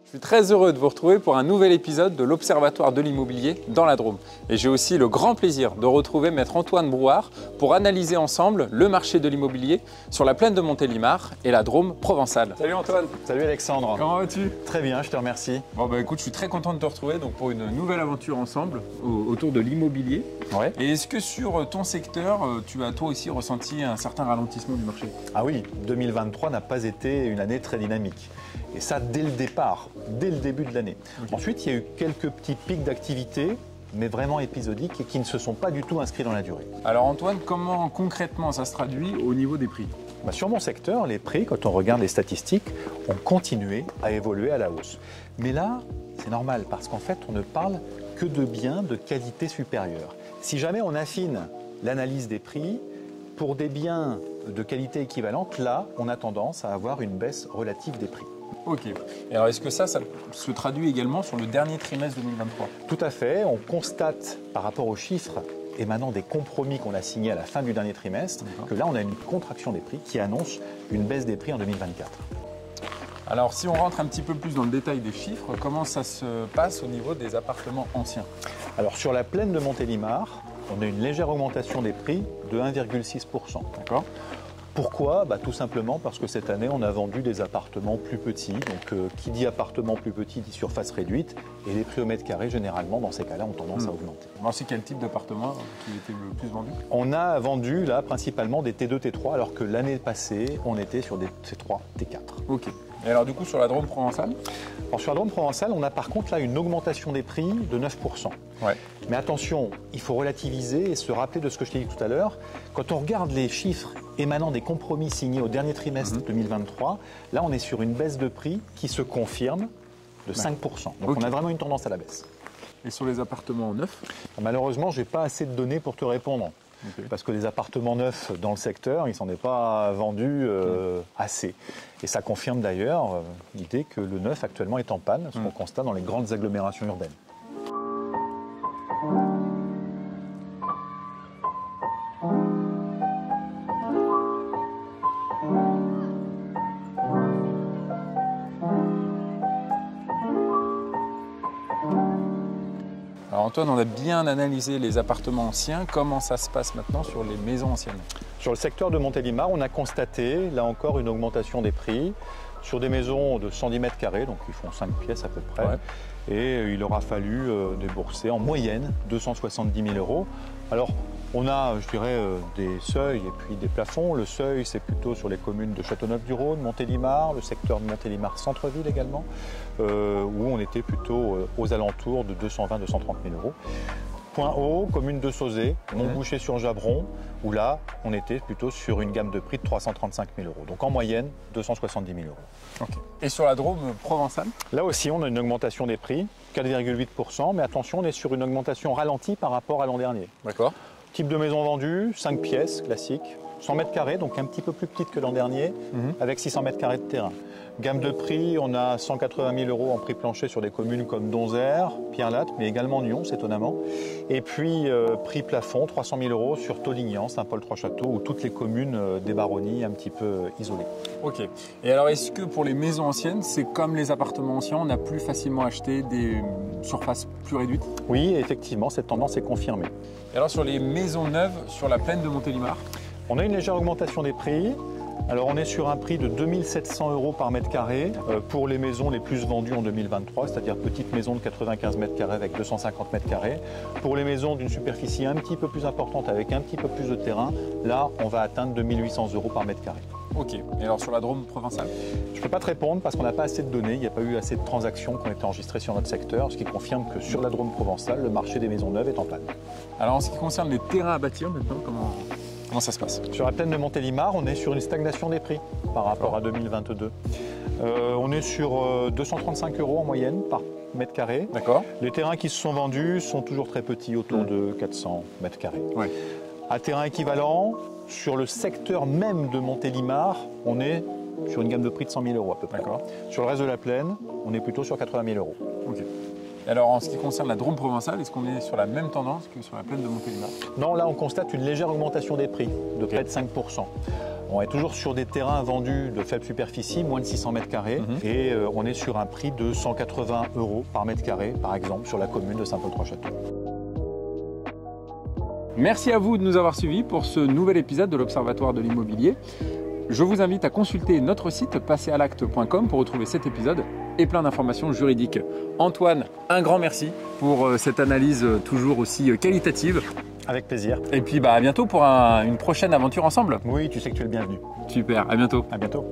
Je suis très heureux de vous retrouver pour un nouvel épisode de l'Observatoire de l'immobilier dans la Drôme. Et j'ai aussi le grand plaisir de retrouver Maître Antoine Brouard pour analyser ensemble le marché de l'immobilier sur la plaine de Montélimar et la Drôme provençale. Salut Antoine. Salut Alexandre. Comment vas-tu? Très bien, je te remercie. Bon bah écoute, je suis très content de te retrouver donc, pour une nouvelle aventure ensemble autour de l'immobilier. Ouais. Et est-ce que sur ton secteur, tu as toi aussi ressenti un certain ralentissement du marché? Ah oui, 2023 n'a pas été une année très dynamique. Et ça dès le départ, dès le début de l'année. Okay. Ensuite, il y a eu quelques petits pics d'activité, mais vraiment épisodiques et qui ne se sont pas du tout inscrits dans la durée. Alors Antoine, comment concrètement ça se traduit au niveau des prix? Sur mon secteur, les prix, quand on regarde les statistiques, ont continué à évoluer à la hausse. Mais là, c'est normal parce qu'en fait, on ne parle que de biens de qualité supérieure. Si jamais on affine l'analyse des prix, pour des biens de qualité équivalente, là, on a tendance à avoir une baisse relative des prix. Ok. Et alors, est-ce que ça se traduit également sur le dernier trimestre 2023? Tout à fait. On constate, par rapport aux chiffres émanant des compromis qu'on a signés à la fin du dernier trimestre, que là, on a une contraction des prix qui annonce une baisse des prix en 2024. Alors, si on rentre un petit peu plus dans le détail des chiffres, comment ça se passe au niveau des appartements anciens? Alors, sur la plaine de Montélimar, on a une légère augmentation des prix de 1,6%. D'accord. Pourquoi? Tout simplement parce que cette année, on a vendu des appartements plus petits. Donc, qui dit appartement plus petit dit surface réduite. Et les prix au mètre carré, généralement, dans ces cas-là, ont tendance à augmenter. Alors, c'est quel type d'appartement qui était le plus vendu? On a vendu, là, principalement des T2, T3, alors que l'année passée, on était sur des T3, T4. Ok. Et alors, du coup, sur la Drôme provençale? Alors, sur la Drôme provençale, on a par contre là une augmentation des prix de 9%. Ouais. Mais attention, il faut relativiser et se rappeler de ce que je t'ai dit tout à l'heure. Quand on regarde les chiffres émanant des compromis signés au dernier trimestre 2023, là, on est sur une baisse de prix qui se confirme de 5%. Donc, on a vraiment une tendance à la baisse. Et sur les appartements neufs? Malheureusement, je n'ai pas assez de données pour te répondre. Okay. Parce que les appartements neufs dans le secteur, il ne s'en est pas vendu assez. Et ça confirme d'ailleurs l'idée que le neuf actuellement est en panne, ce qu'on constate dans les grandes agglomérations urbaines. Alors Antoine, on a bien analysé les appartements anciens. Comment ça se passe maintenant sur les maisons anciennes? Sur le secteur de Montélimar, on a constaté, là encore, une augmentation des prix sur des maisons de 110 mètres carrés, donc ils font 5 pièces à peu près. Ouais. Et il aura fallu débourser en moyenne 270 000 €. Alors, on a, je dirais, des seuils et puis des plafonds. Le seuil, c'est plutôt sur les communes de Châteauneuf-du-Rhône, Montélimar, le secteur de Montélimar centre-ville également, où on était plutôt aux alentours de 220 230 000 €. Point haut, commune de Sauzet, Montboucher-sur-Jabron, où là, on était plutôt sur une gamme de prix de 335 000 €. Donc en moyenne, 270 000 €. Okay. Et sur la Drôme provençale? Là aussi, on a une augmentation des prix, 4,8%, mais attention, on est sur une augmentation ralentie par rapport à l'an dernier. D'accord. Type de maison vendue, 5 pièces, classique, 100 mètres carrés, donc un petit peu plus petite que l'an dernier, avec 600 mètres carrés de terrain. Gamme de prix, on a 180 000 € en prix plancher sur des communes comme Donzère, Pierre-Latte, mais également Nyons, étonnamment. Et puis, prix plafond, 300 000 € sur Tolignan, Saint-Paul-Trois-Châteaux, ou toutes les communes des baronnies un petit peu isolées. Ok. Et alors, est-ce que pour les maisons anciennes, c'est comme les appartements anciens, on a plus facilement acheté des surfaces plus réduites? Oui, effectivement, cette tendance est confirmée. Et alors, sur les maisons neuves, sur la plaine de Montélimar? On a une légère augmentation des prix. Alors on est sur un prix de 2 700 € par mètre carré pour les maisons les plus vendues en 2023, c'est-à-dire petites maisons de 95 mètres carrés avec 250 mètres carrés. Pour les maisons d'une superficie un petit peu plus importante avec un petit peu plus de terrain, là on va atteindre 2 800 € par mètre carré. Ok. Et alors sur la Drôme provençale? Je ne peux pas te répondre parce qu'on n'a pas assez de données, il n'y a pas eu assez de transactions qui ont été enregistrées sur notre secteur, ce qui confirme que sur la Drôme provençale, le marché des maisons neuves est en panne. Alors en ce qui concerne les terrains à bâtir maintenant, comment ça se passe? Sur la plaine de Montélimar, on est sur une stagnation des prix par rapport à 2022. On est sur 235 € en moyenne par mètre carré. D'accord. Les terrains qui se sont vendus sont toujours très petits, autour de 400 mètres carrés. Ouais. À terrain équivalent, sur le secteur même de Montélimar, on est sur une gamme de prix de 100 000 € à peu près. Sur le reste de la plaine, on est plutôt sur 80 000 €. Ok. Alors, en ce qui concerne la Drôme provençale, est-ce qu'on est sur la même tendance que sur la plaine de Montélimar? Non, là, on constate une légère augmentation des prix, de près de 5%. On est toujours sur des terrains vendus de faible superficie, moins de 600 mètres carrés, et on est sur un prix de 180 € par mètre carré, par exemple, sur la commune de Saint-Paul-Trois-Châteaux. Merci à vous de nous avoir suivis pour ce nouvel épisode de l'Observatoire de l'immobilier. Je vous invite à consulter notre site passeralacte.com pour retrouver cet épisode et plein d'informations juridiques. Antoine, un grand merci pour cette analyse toujours aussi qualitative. Avec plaisir. Et puis à bientôt pour une prochaine aventure ensemble. Oui, tu sais que tu es le bienvenu. Super, à bientôt. À bientôt.